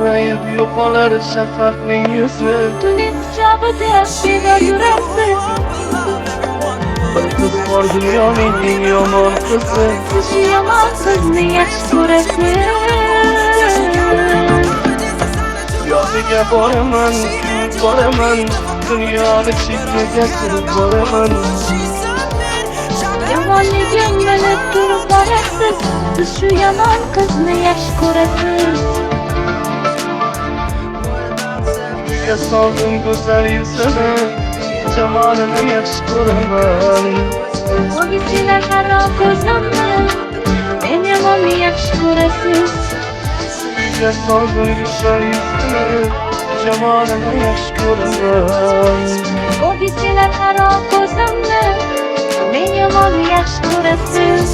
Sarayıp yo'qolar shafaqning yuzi. Tuning quchog'ida beva yurarsiz. Bir qiz bor dunyoning eng yomon qizi. Shu yomon qizni yaxshi ko'rasiz. Yoniga boraman, boraman, dunyoni chekkaga surib boraman. Yomonligim bilib turib borasiz. Siz shu yomon qizni yaxshi ko'rasiz. Uyga soldim go'zal yuzini, jamolini yaxshi ko'raman. O'g'izchilar harom ko'zimni, men yomonni yaxshi ko'rasiz. Uyga soldim go'zal yuzini, jamolini yaxshi ko'raman. O'g'izchilar harom ko'zimni, men yomonni yaxshi ko'rasiz.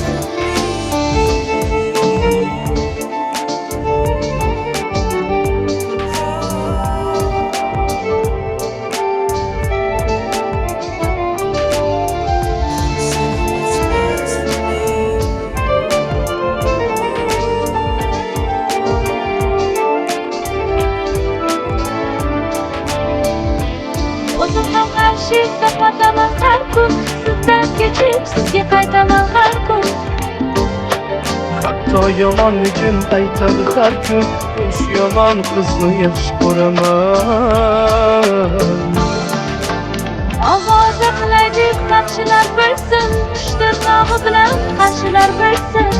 O'zim ham qarshi topataman har kun. Sizdan kechib sizga qaytaman har kun. Hatto yomonligim aytadi har kun, shu yomon qizni yaxshi ko'raman. Ovoza qilaylik baxshilar bilsin, pushtirnog'i bilan qarshilar bilsin.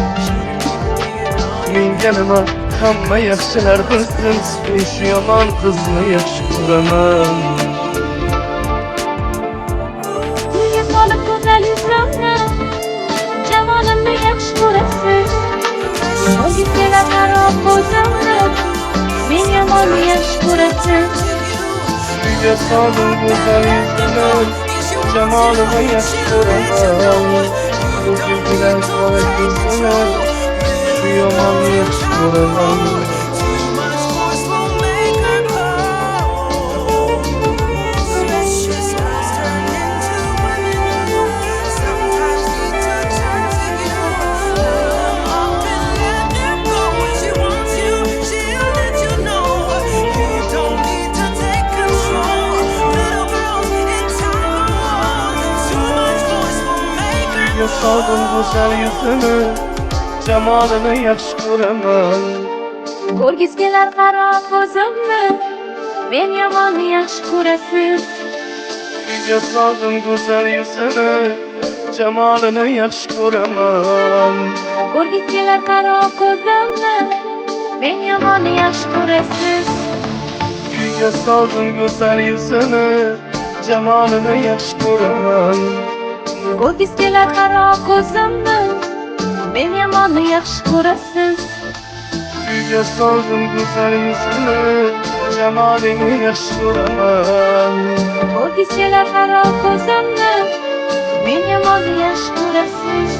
Menga nima, hamma yaxshilar bilsin, men shu yomon qizni yaxshi ko'raman. Uyga solib go'zal yuzimni, jamolimni yaxshi ko'rasiz. O'g'izchilar harom ko'zimni, men yomonni yaxshi ko'rasiz. Uyga soldim go'zal yuzini, jamolini yaxshi ko'raman. O'zingizdan qora ko'zini, shu yomonni yaxshi ko'raman. Uyga soldim go'zal yuzini, jamolini yaxshi ko'raman. Ko'rgizgilar harom ko'zimni, men yomonni yaxshi ko'rasiz. Uyga soldim go'zal yuzini, jamolini yaxshi ko'raman. Ko'rgizgilar harom ko'zimni, men yomonni yaxshi ko'rasiz. Uyga soldim go'zal yuzini, jamolini yaxshi ko'raman. Ko'rgizgilar harom ko'zimni, men yomonni yaxshi ko'rasiz. Uyga soldim go'zal yuzini, jamolini yaxshi ko'raman. Ko'rgizgilar harom ko'zimni, men yomonni yaxshi ko'rasiz.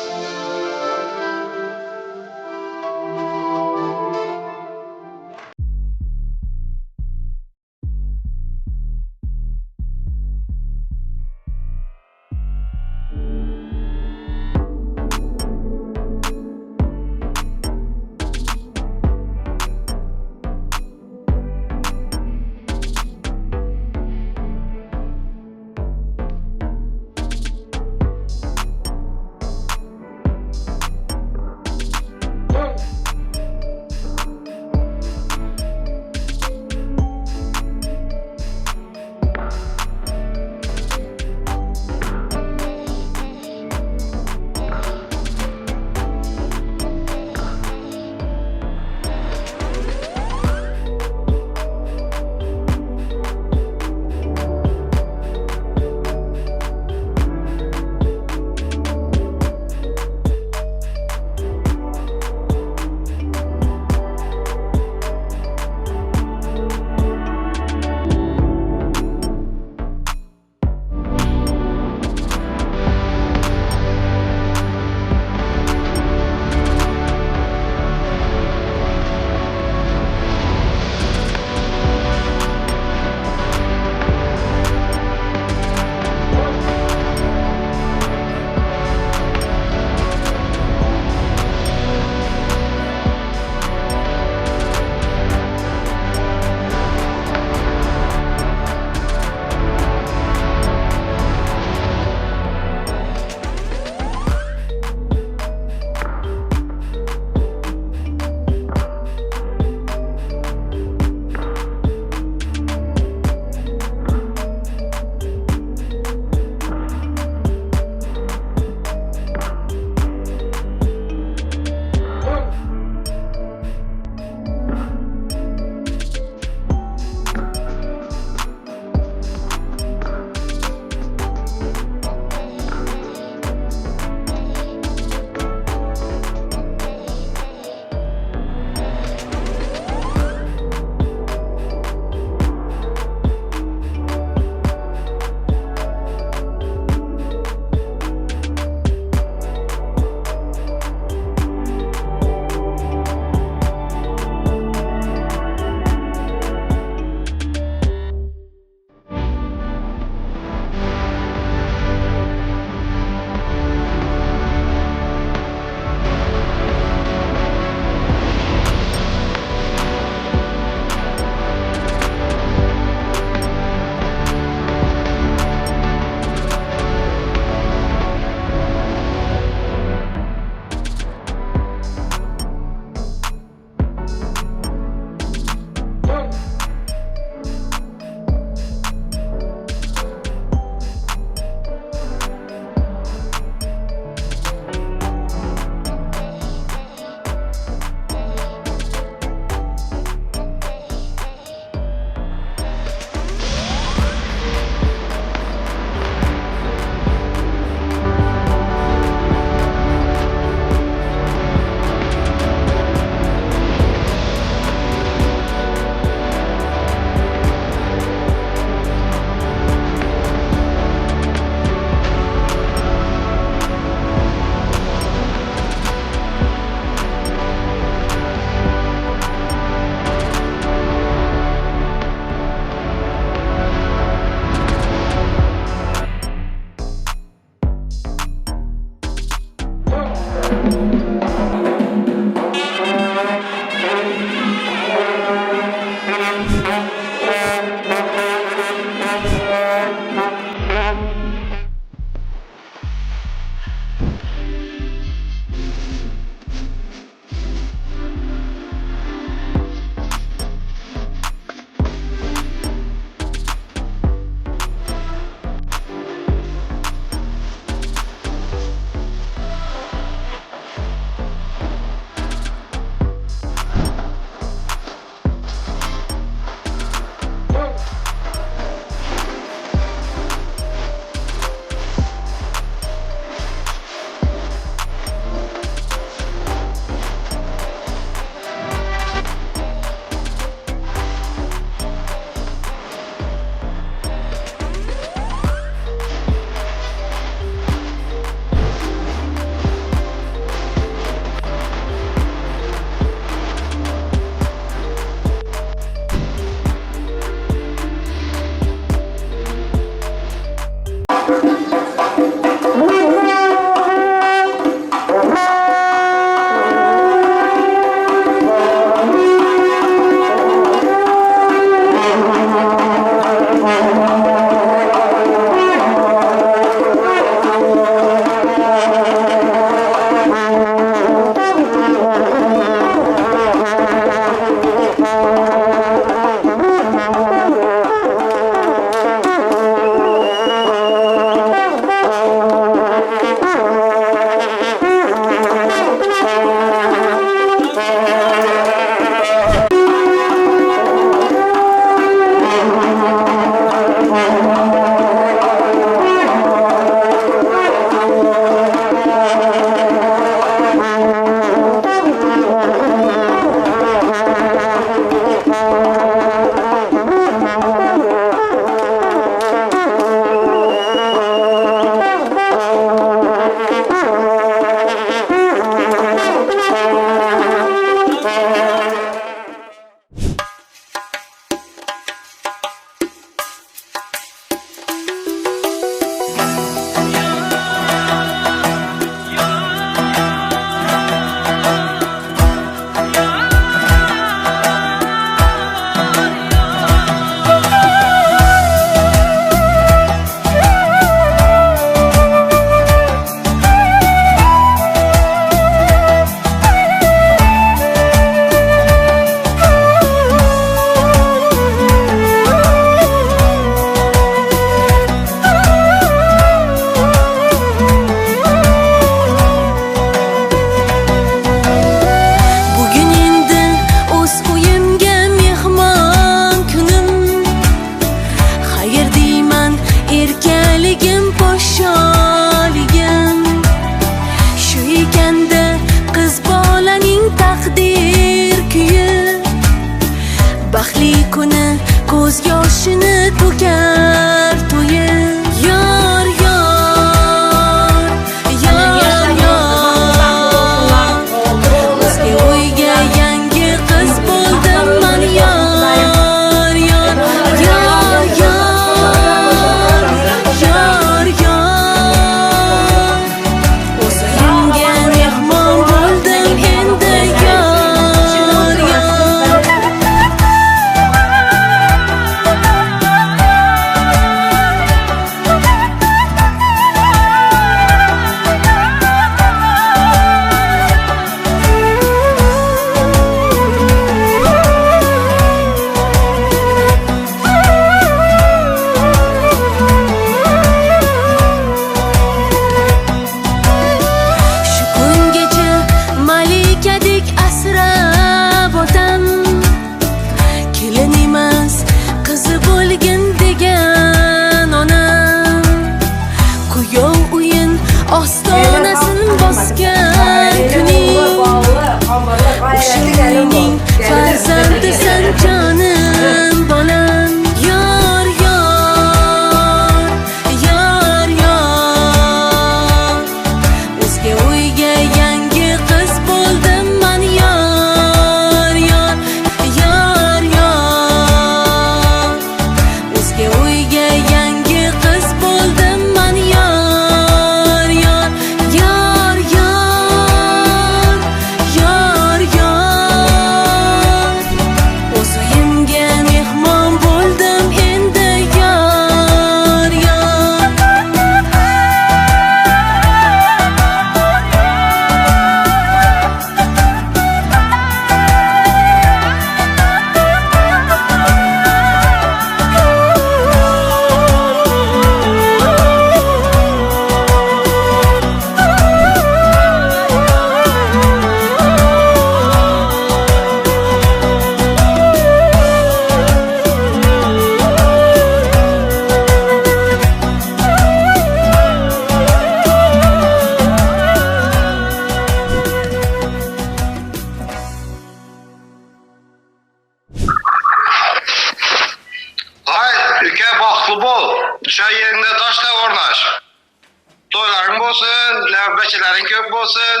tavbachalaring ko'p bo'lsin.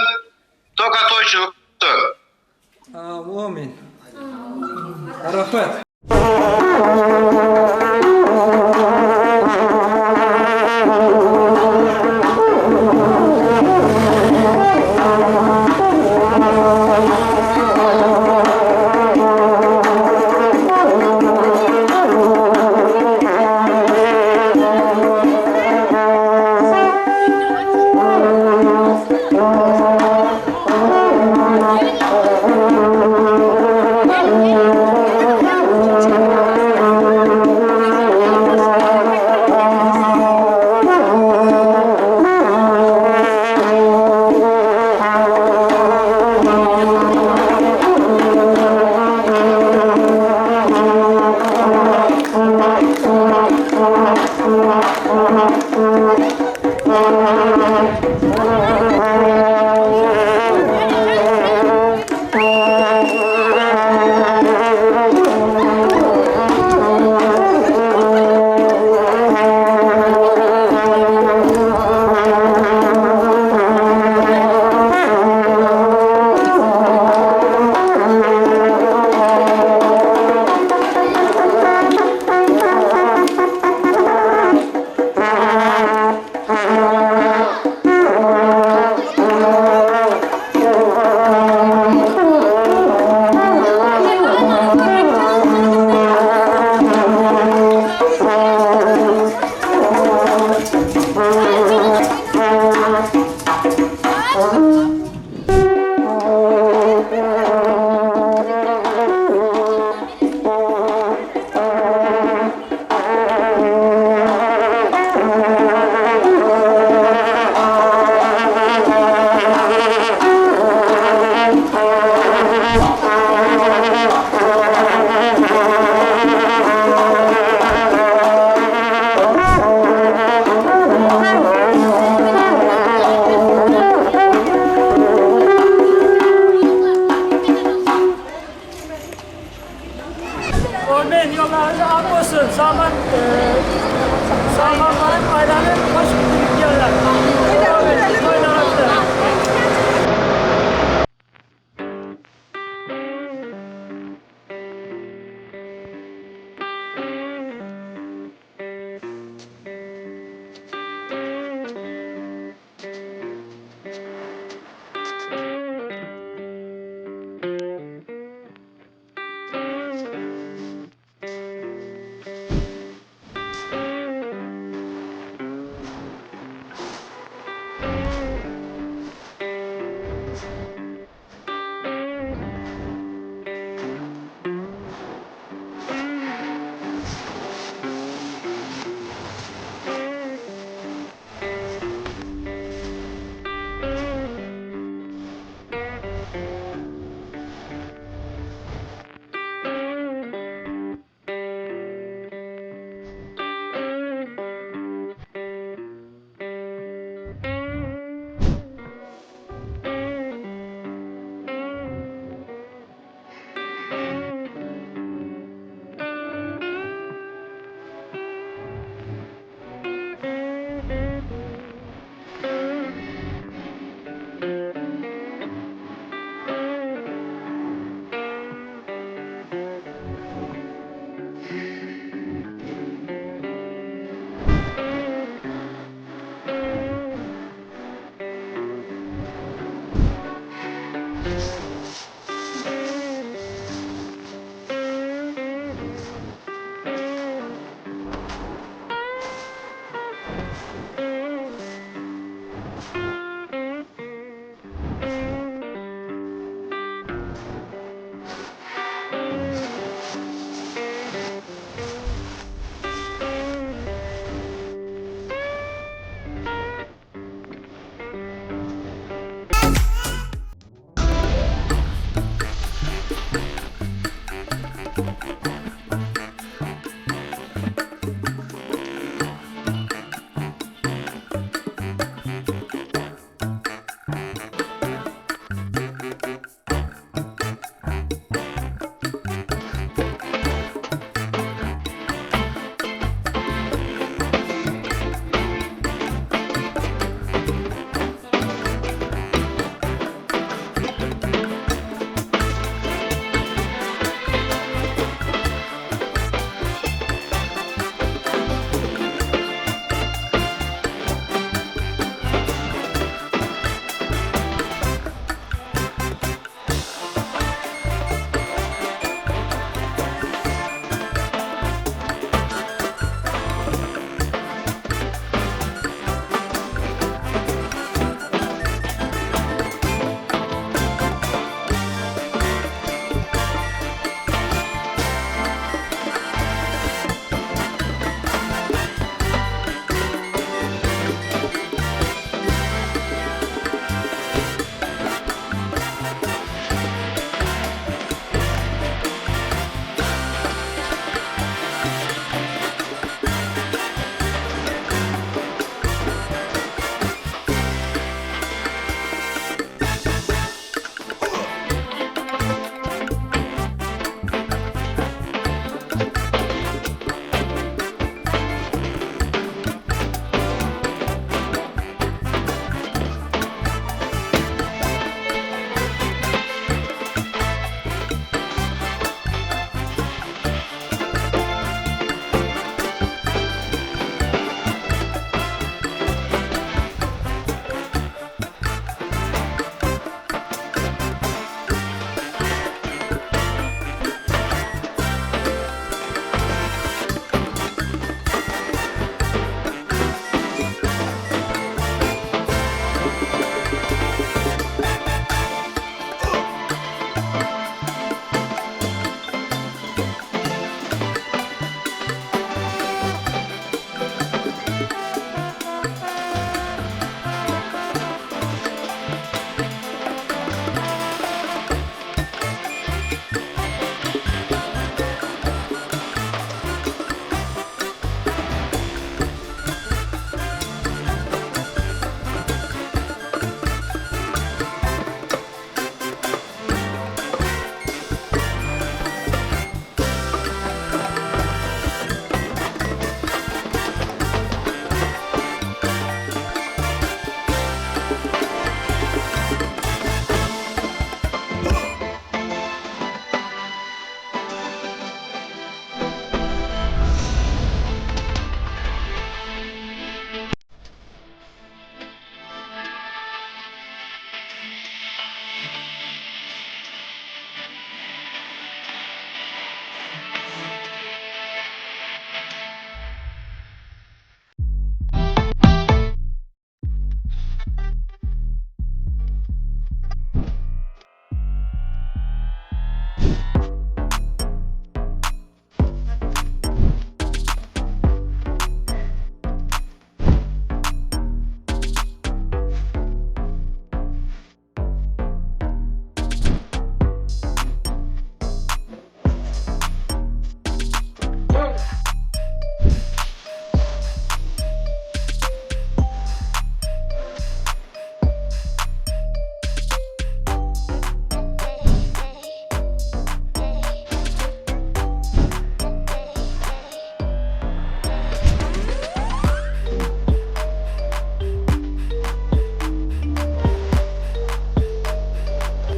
To'qa to'ychilikdir. Amin. Rahmat.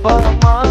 bakma.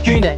Güney.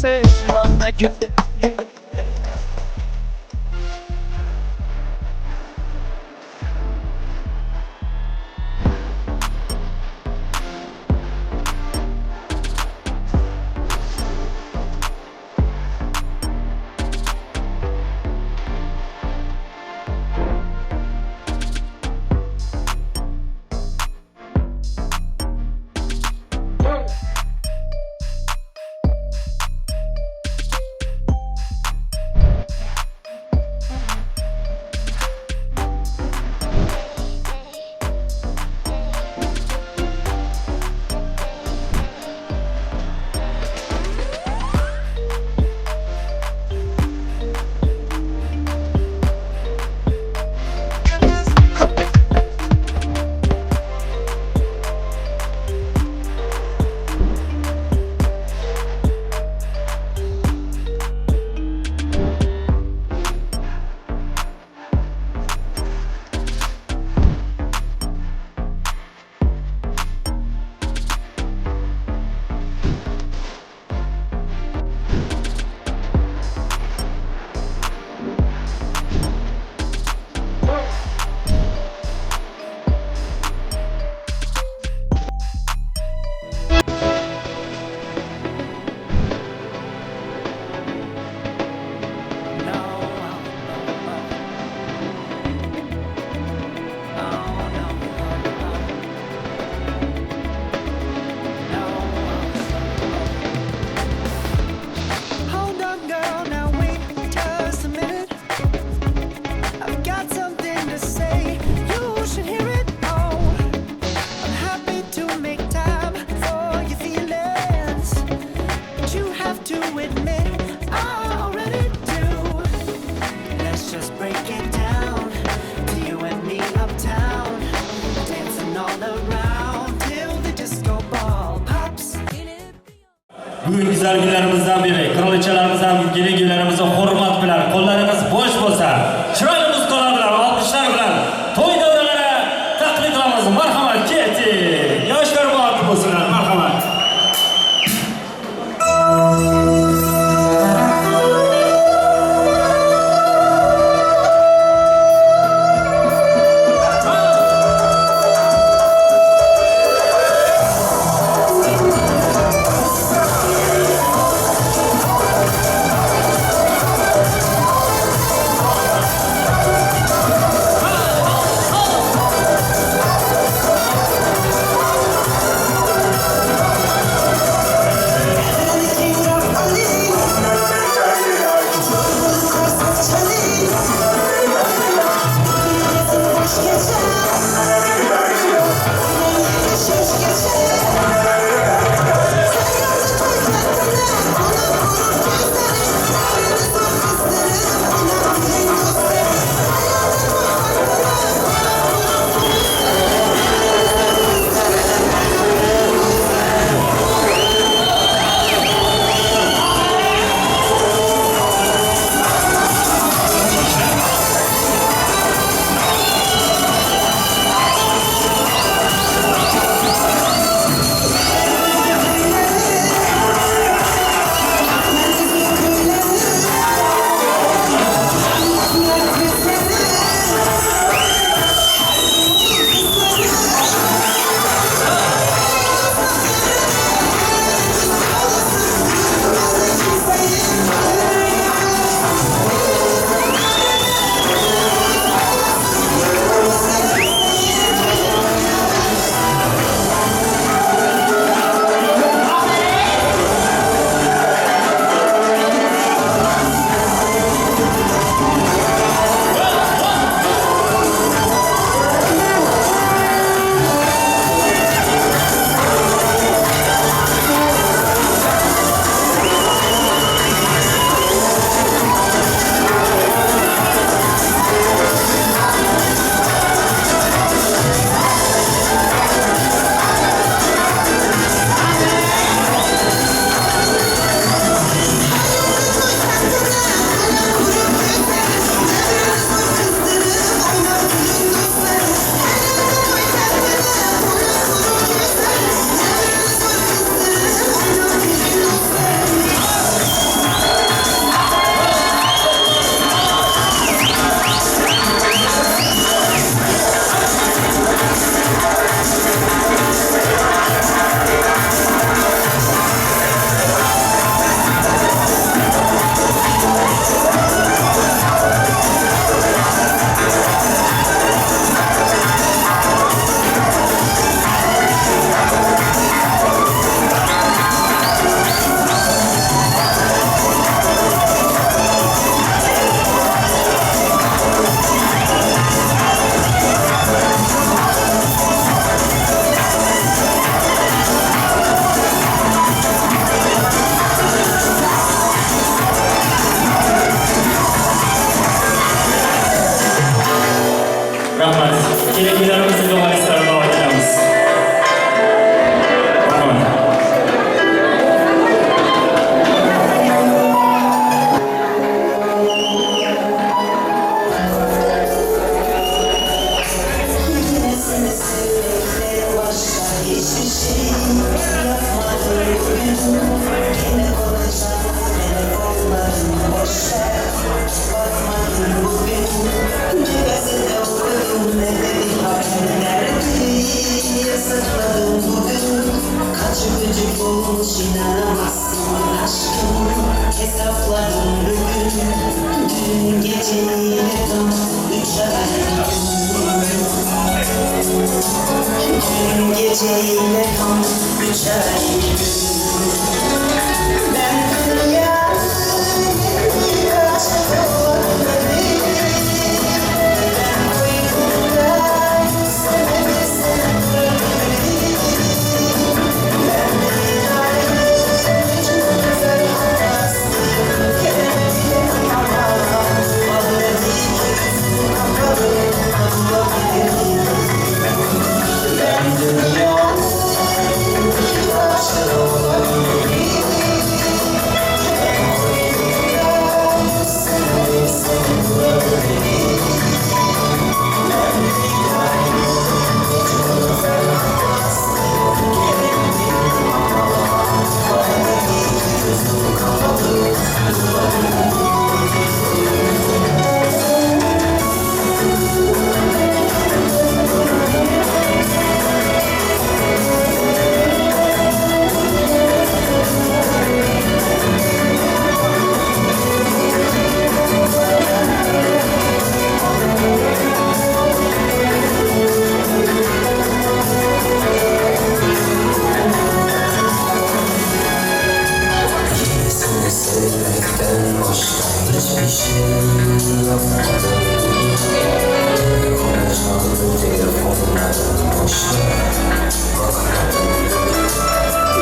Sen şu anda günde. Bugün güzel günlerimizden biri, kraliçelerimizden gelin günlerimize hürmet bilen, kollarımız boş olsa, çırağımız kola bilen, alkışlar bilen, toy devrelerine taklit kılamız. Merhamet keti. Yaşlar muhakkı olsunlar. Merhamet. inanamazsın aşkım. Hesaplarım bugün dün geceyle tam 3 ay. Dün geceyle tam 3 ay. Ben dünyayı aşk olmadım. Ben uykunda sevemesin ölmedim. Ben dünyayı çok güzel anlarsın. Gelemedim ama vallahi gözüm kapalı kalabilirim. Ben dünyayı aşk olmadım. Seni sevmekten başka hiçbir şey yapmadım. Konuşalım telefonlardan boşta bakmadım.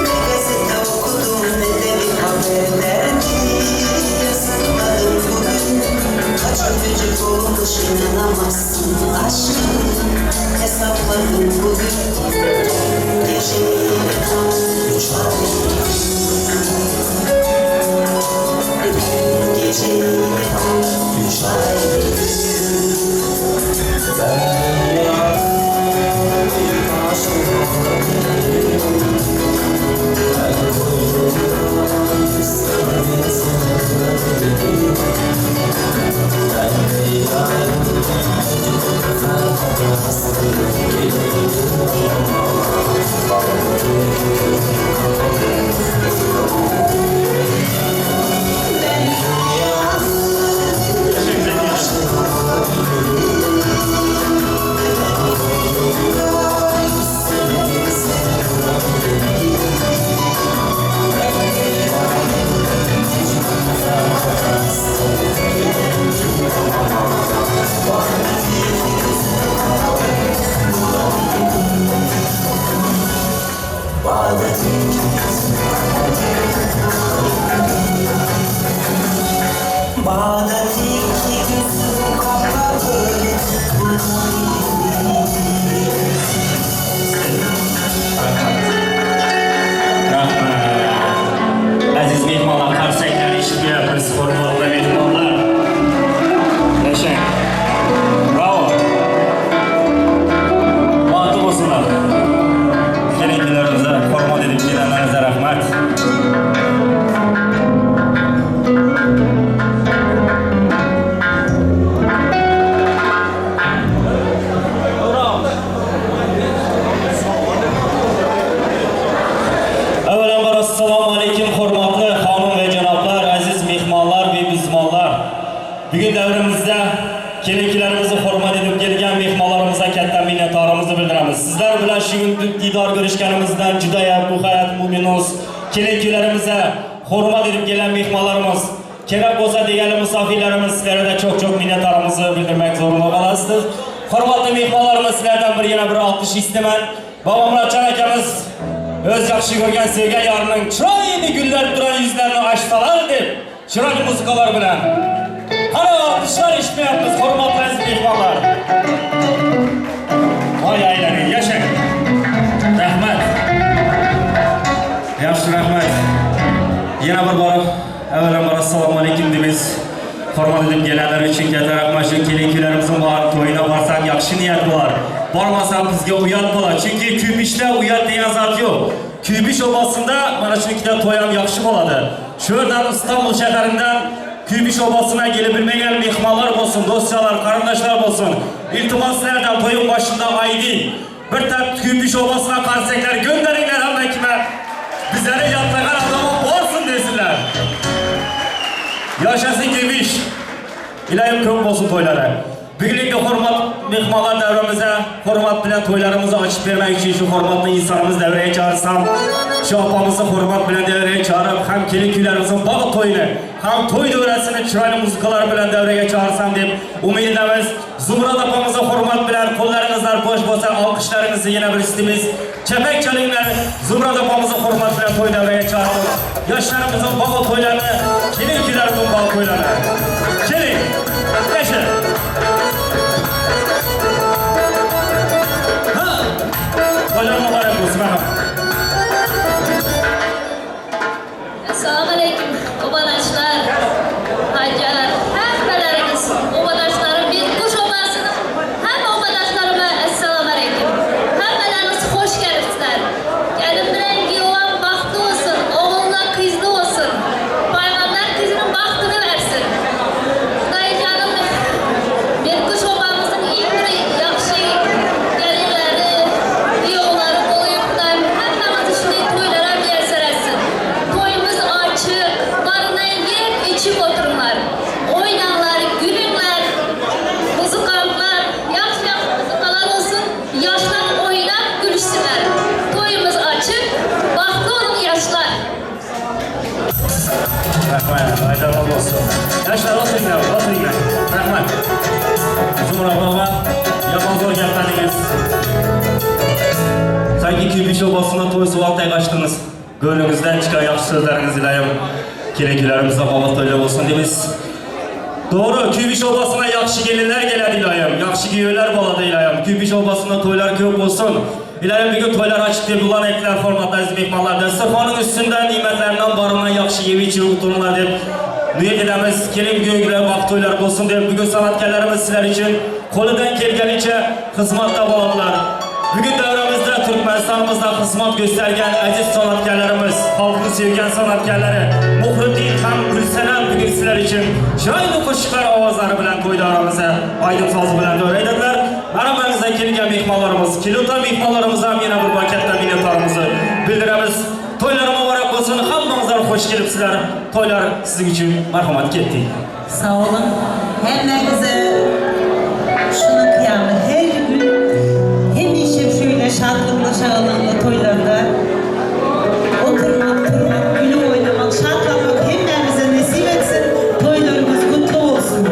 Ne gazete okudum ne de bir haber dergi yazıkladım bugün. Kaç öpücük olmuş inanamazsın aşkım. Hesapladım bugün geceyle tam 3 ay. Geceyle tam 3 ay. Ben dünyayı aşk olmadım. Ben uykunda sevemesin ölmedim. Ben dünyayı çok güzel anlarsın. Gelemedim ama vallahi gözüm kapalı. Bağdaki gözüm kapalı. Rahmat. Aziz mehmonlar, qarsaklar eshitmayapmiz, hurmatli mehmonlar. Yashang. Bravo. Ma'qul bo'lsinlar. Kelinlarimizga hurmat edib kelganlaringizga rahmat. Avvalambor assalomu alaykum hurmatli xonim va janoblar, aziz mehmonlar va mezbonlar. Bugun davrimizda kelinlarimizni hurmat edib kelgan mehmonlarimizga katta minnatdorligimizni bildiramiz. Sizlar bilan shu diydor ko'rishganimizdan juda ham muhayat mu'minuz. Kelinlarimizga hurmat edib kelgan mehmonlarimiz, kerak bo'lsa degan musofirlarimiz sizlarga çok minnatdorligimizni bildirmak zorunda qolasizlar. Hurmatli mehmonlarimiz, sizlardan yana bir olqish istaman. Bobomurod akamiz öz yaxshi ko'rgan sevgan yorining chiroyli gullar turan yuzlarini ochsalar deb chiroyli musiqalar bilan qara olqishlar eshitmayapmiz hurmatli aziz mehmonlar. Voy aylaning, yashang. Rahmat. Yaxshi rahmat. Yana bir bor avvalambor assalomu alaykum deymiz. Hurmat edib kelanlar uchun katta rahmat. Shu kelinlarimizning bor to'yina borsak yaxshi niyat bor. Bormasam bizga uyat bo'lar. Chunki kuyibishda uyat degan zot yo'q. Kuybish obasında mana shu ikkita to'y ham yaxshi bo'ladi. Shu yerdan İstanbul shaharidan Kuybish obasına kelib bilmagan mehmonlar bo'lsin, do'stlar, qarindoshlar bo'lsin. İltimos sizlardan to'yning boshida ayting. Bir tap Kuybish obasına qarsaklar gönderinglar hamma kime. Bizlarni yotlagan odam Yaşasın Gümüş. İlayim köp olsun toylara. Bugünlük hurmat mehmanlar devrimize, hurmat bilen toylarımızı açıp vermek için şu hurmatlı insanımız devreye çağırsam, şu apamızı hurmat bilen devreye çağırıp hem kelin kuylarımızın bağı toyunu, hem toy dövresini çıraylı muzikalar bilen devreye çağırsam deyip umid edemiz. Zumrad apamızı hurmat bilen kollarınızlar boş olsa alkışlarınızı yine bir istimiz. Çepek çalınlar Zumrad apamızı hurmat bilen toy devreye çağırıp yaşlarımızın bağı toylarını, kelin kuylarımızın bağı toylarını. Kelin, yaşa. Hocam mübarek olsun ha. Assalamu alaikum obadaşlar, hacılar, hemmeleriniz, obadaşlarım bir kuş obasını, hem obadaşlarıma assalamu alaikum. Hemmeleriniz hoş gelipsizler. Gelin bilen giyovan bahtı olsun, oğullar kızlı olsun. Peygamber kızının bahtını versin. Dayı canım, bir kuş obamızın ilk bir yakşı gelinleri, yolları oluyup da hemmemiz işini toylara bir etsin. Toyumuz açık, barına yiyip içip otururlar. Oynarlar, gülürler, muzikantlar, yakşı muzikalar olsun, yaşlar oynap gülüşsünler. Toyumuz açık, bahtlı olun yaşlar. Rahmet, hayırlı olsun. Yaşlar oturun ya, oturun ya. Rahmet. Zumra baba, yapan zor geldiniz. Sanki Kübiş obasına toy suvaltay kaçtınız. Gönlünüzden çıkan yakşı sözleriniz ilayım. Kirekilerimize baba toylar olsun deyiz. Doğru, Kübiş obasına yakşı gelinler geledi ilayım. Yakşı giyiyorlar baladı ilayım. Kübiş obasına toylar köp olsun. İlayim bir gün toylar açık diye bulan etkiler formatlar, izmekmanlar. Destefanın üstünden nimetlerinden barınan yakşı yevi içi unutunlar deyip niyet edemiz, gelin göğüler bak toylar olsun deyip bugün sanatkarlarımız sizler için koludan kelgenice hizmatta baladılar. Bugün devremizde Türkmenistan'ımızda hizmet göstergen aziz sanatkarlarımız, halkını sevgen sanatkarları, Muhriddin hem Gülsenem bugün sizler için şahidi koşuklar avazları bilen koydu aramıza, aydın sazı bilen de öğreydiler. Aramızda kelgen mihmanlarımız, kilotan mihmanlarımıza yine bir paketten minnettarımızı bildiremiz. Toylar mübarek olsun, hammanızlar hoş gelipsizler. Toylar sizin için merhamet gitti. Sağ olun. Hemmenize şunu kıyamı her gün hemşire şöyle şadlıkla şağlanlı toylarda oturmak, durmak, gülü oynamak, şadlamak hemmenize nasip etsin. Toylarımız kutlu olsun.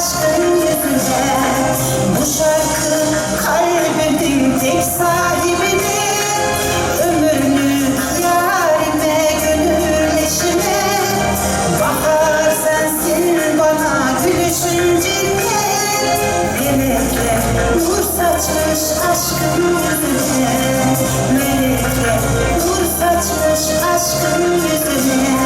aşkın yüzüne. Bu şarkı kalbimin tek sahibidir. Ömürlük yarime, gönül eşime. Bahar sensin bana gülüşün cennet. Melekler nur saçmış aşkın yüzüne. Melekler nur saçmış aşkın yüzüne.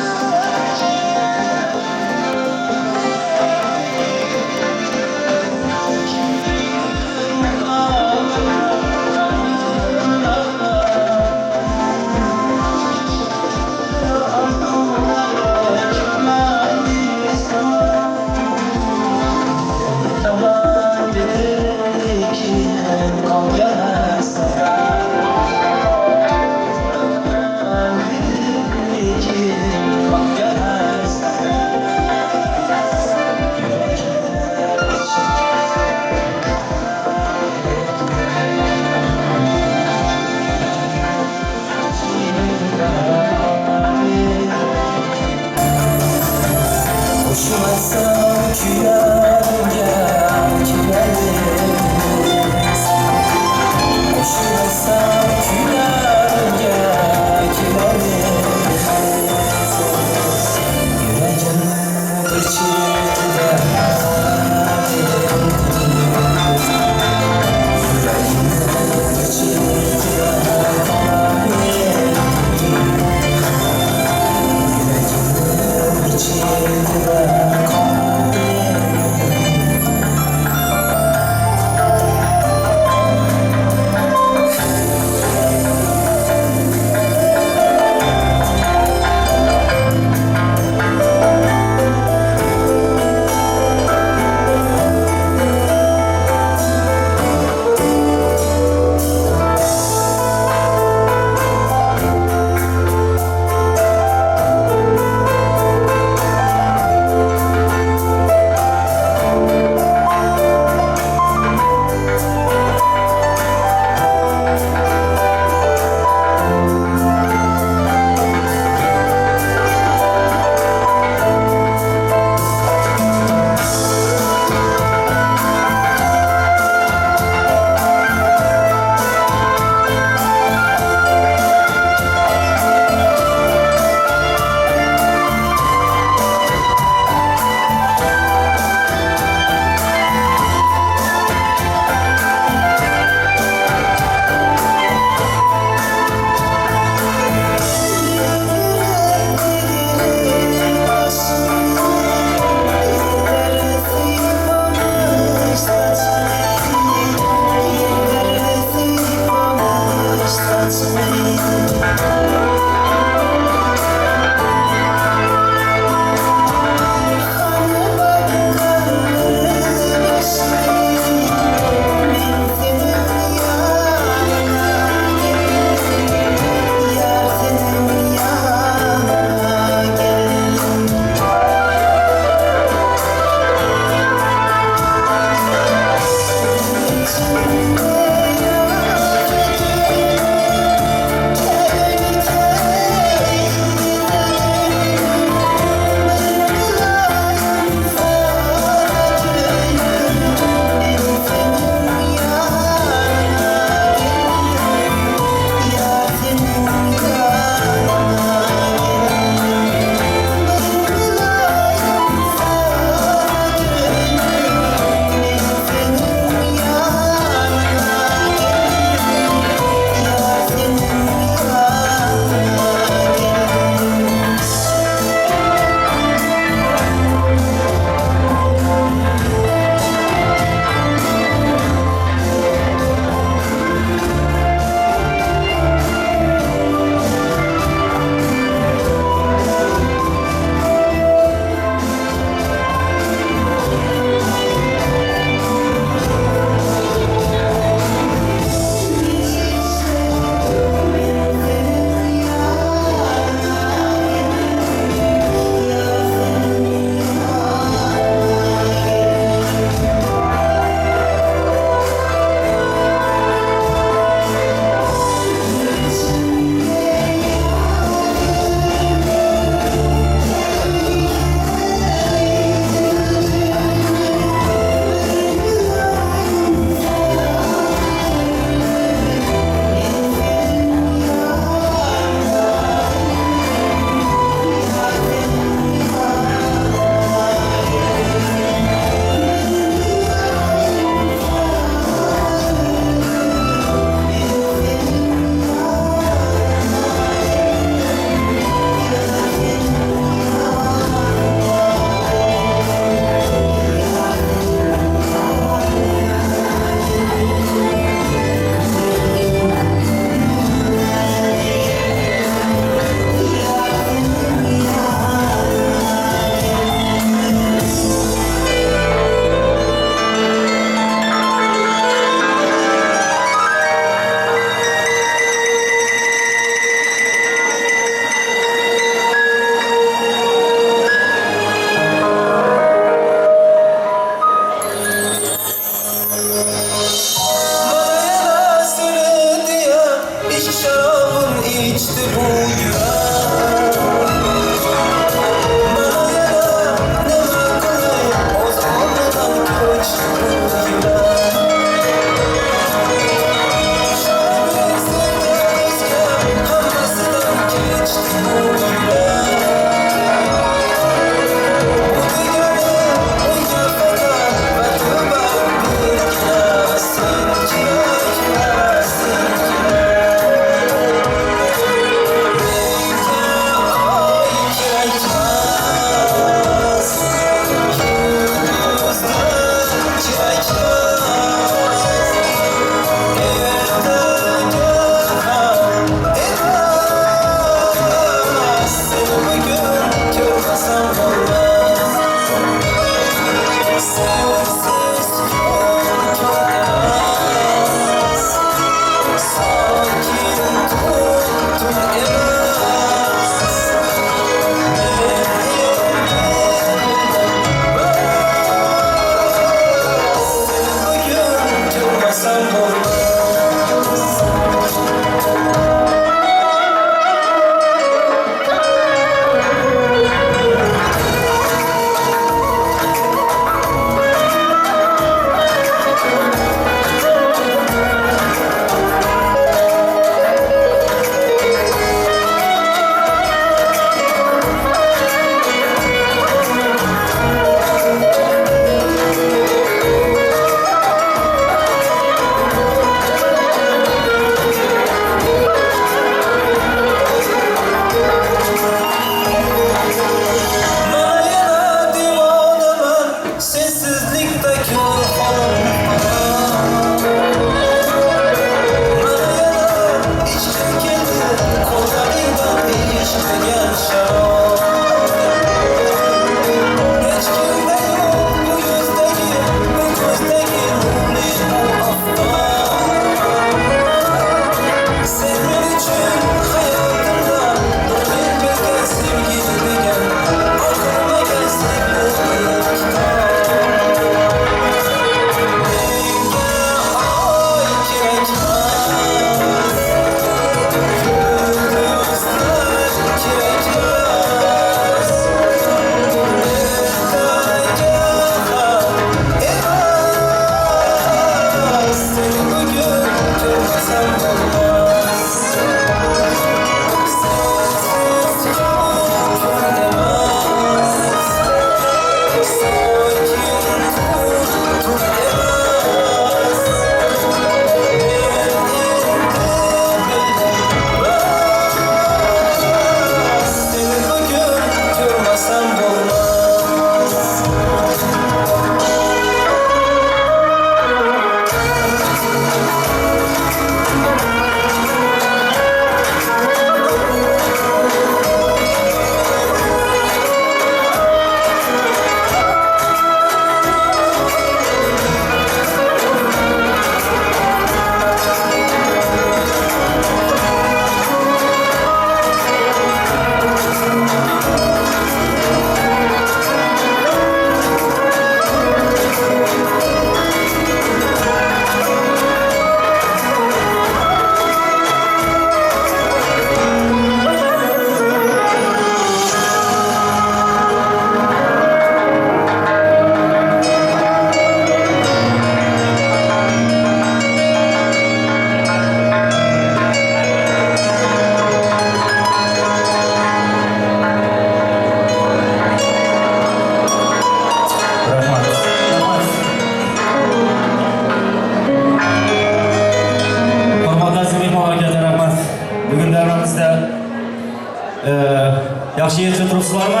Yaxşı yerçe turupsuzlar mı?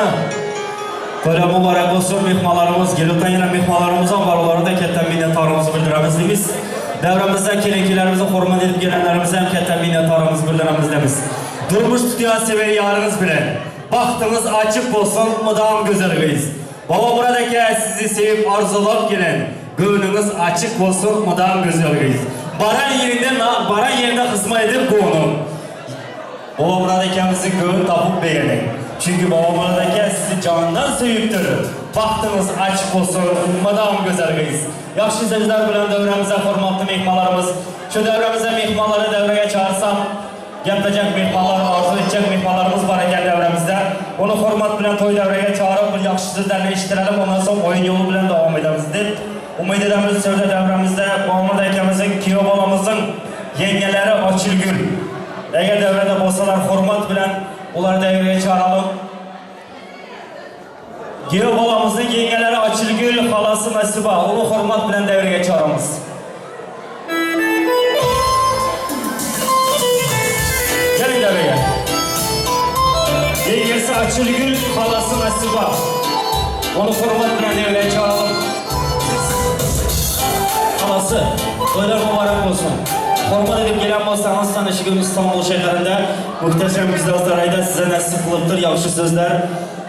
Böyle mübarek olsun mehmanlarımız, gelirken yine mehmanlarımız var. Onlara da ketten minnettarımızı bildiremiz deyimiz. Devremizden kelenkilerimizi hormat edip gelenlerimize hem ketten minnettarımızı bildiremiz deyimiz. Durmuş tutuyan sever yarınız bilen. Baktınız açık olsun, mıdam güzelliyiz. Baba buradaki sizi sevip arzulap gelen, gönlünüz açık olsun, mıdam güzelliyiz. Baran yerinde hizmet edip konu. Baba buradaki gönül tapıp beğenin. Çünkü baba buradaki sizi canından seviptir. Baktınız açık olsun, mıdam güzelliyiz. Yaxşı sözler bilen devremize hormatlı mehmanlarımız. Şu devremize mehmanları devreye çağırsam, yapacak mehmanlar, arzu edecek mehmanlarımız var eğer devremizde. Onu hormat bilen toy devreye çağırıp bir yaxşı sözlerle işitirelim. Ondan sonra oyun yolu bilen devam edemiz deyip. Umid edemiz sözde devremizde babamın ekemizin, kiyo balamızın yengeleri Açılgül. Eğer devrede olsalar hormat bilen onları devreye çağıralım. Kiyo balamızın yengeleri Açılgül, halası Nasiba. Onu hormat bilen devreye çağıramız. Gelin devreye. Yengesi Açılgül, halası Nasiba. Onu hormat bilen devreye çağıralım. Halası, toylar mübarek olsun. Hormat edip gelen olsanız tanışıgın İstanbul şehrinde muhteşem güzel sarayda size nasip kılıptır. Yaxşı sözler,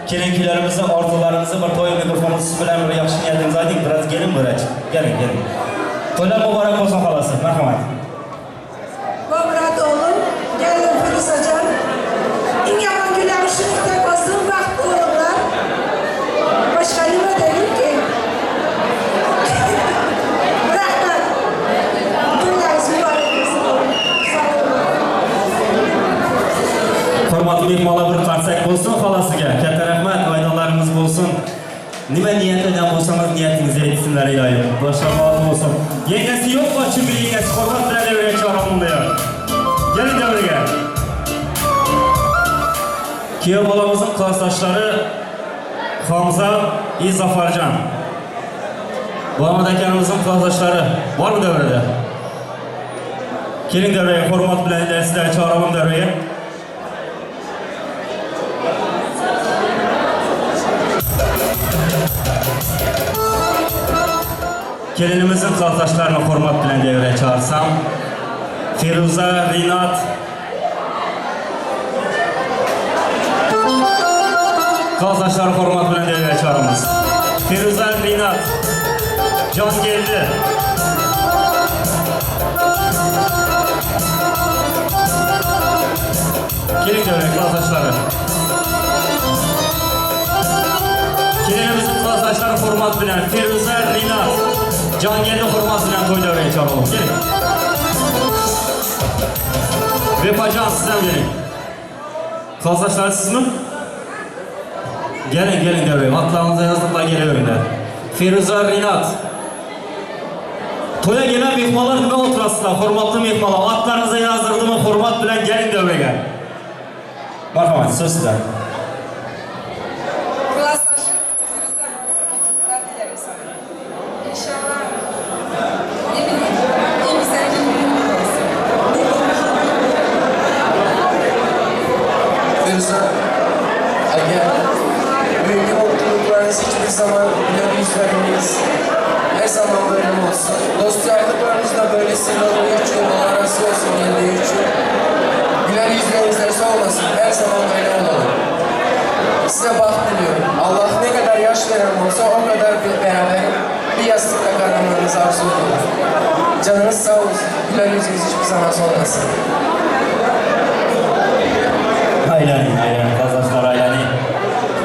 kelenkilerimizi, ortalarınızı bir toy mikrofonu siz bilen bir yaxşı niyetiniz aydık. Biraz gelin böyle. Gelin. Toylar mübarek olsun halası. Merhamet. Murat oğlum, geldim Filiz Hocam. İn yaman gülen ışıkta basın vakti oğullar. Başka nime dedim ki? Bıraklar. Günleriniz mübarek olsun. Sağ olun. Hormatlı mehmanlar bir qarsak olsun halasıga. Katta rahmat, aydanlarınız olsun. Nima niyat eden olsanız niyatinizi etsinler ilohim. Başarılı olsun. Yengesi yok mu? Çünkü yengesi hormat bilen devreye çağıralım diyor. Gelin devreye. Kiyo balamızın klastaşları Hamza İzafarcan. Balamadakanımızın klastaşları var mı devrede? Gelin devreye, hormat bilen sizleri çağıralım devreye. Gelinimizin klastaşlarını hormat bilen devreye çağırsam. Firuza, Rinat. Klastaşları hormat bilen devreye çağırmamız. Firuza, Rinat. Can geldi. Gelin devreye klastaşları. Gelinimizin klastaşları hormat bilen Firuza, Rinat. Can geldi hormat bilen toy devreye çağıralım. Gelin. Vefacan sizden gelin. Klastaşlar siz mi? Gelin devreye. Atlarınıza yazdıklar geliyorum der. Firuza, Rinat. Toya gelen mehmanlar nime oturasınlar? Hormatlı mehmanlar. Atlarınıza yazdırdığımı hormat bilen gelin devreye. Merhamet, söz sizden. Klastaş, Firuzlar, mutluluklar dileriz. İnşallah, ne bileyim, en güzel günün olsun. Firuza, eğer büyük mutluluklarınız hiçbir zaman güler yüz vermeyiz. Her zaman böyle olsun. Dostlarlıklarınız da böyle sırrılı üçün, Allah razı olsun yedi üçün. Güler yüzlerinizlerse olmasın. Her zaman böyle olalım. Size baht diliyorum. Allah ne kadar yaş veren olsa o kadar beraber bir yastıkta kalmanızı arzu ediyorum. Canınız sağ olsun. Güler yüzünüz hiçbir zaman solmasın. Aylani, klastaşlar aylani.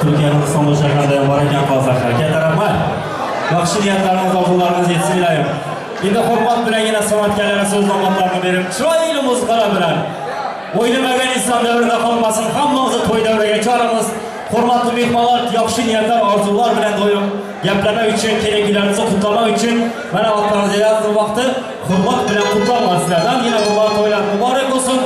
Türkiye'nin İstanbul şehrinde varken klastaşlar. Katta rahmat. Yaxşı niyatlarınız, arzularınız yetsin ilayim. Şimdi hormat bilen yine sanatkarlara söz damatlarını verim. Çıroylu muzikala bilen. Oynamagan insan devrinde kalmasın. Hammamızı toy devreye çağırımız. Hormatlı mehmanlar, yaxşı niyatlar, arzular bilen doyum. Geplemek için, kelenkilerinizi kutlamak için bana atlarınıza yazdığı vakti hormat bilen kutlanmaz sizlerden. Yine bunlar toylar mübarek olsun.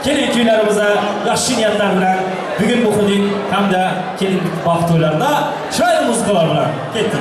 Kelenkilerimize yaxşı niyatlar bilen bugün bu hudud hem de kelin baxt toylarında çıroylu muzikalar bilen ketdik.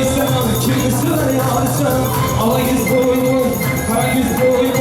istemem, kimisi de yarışan. Ala yüz boyun, kara yüz boyun.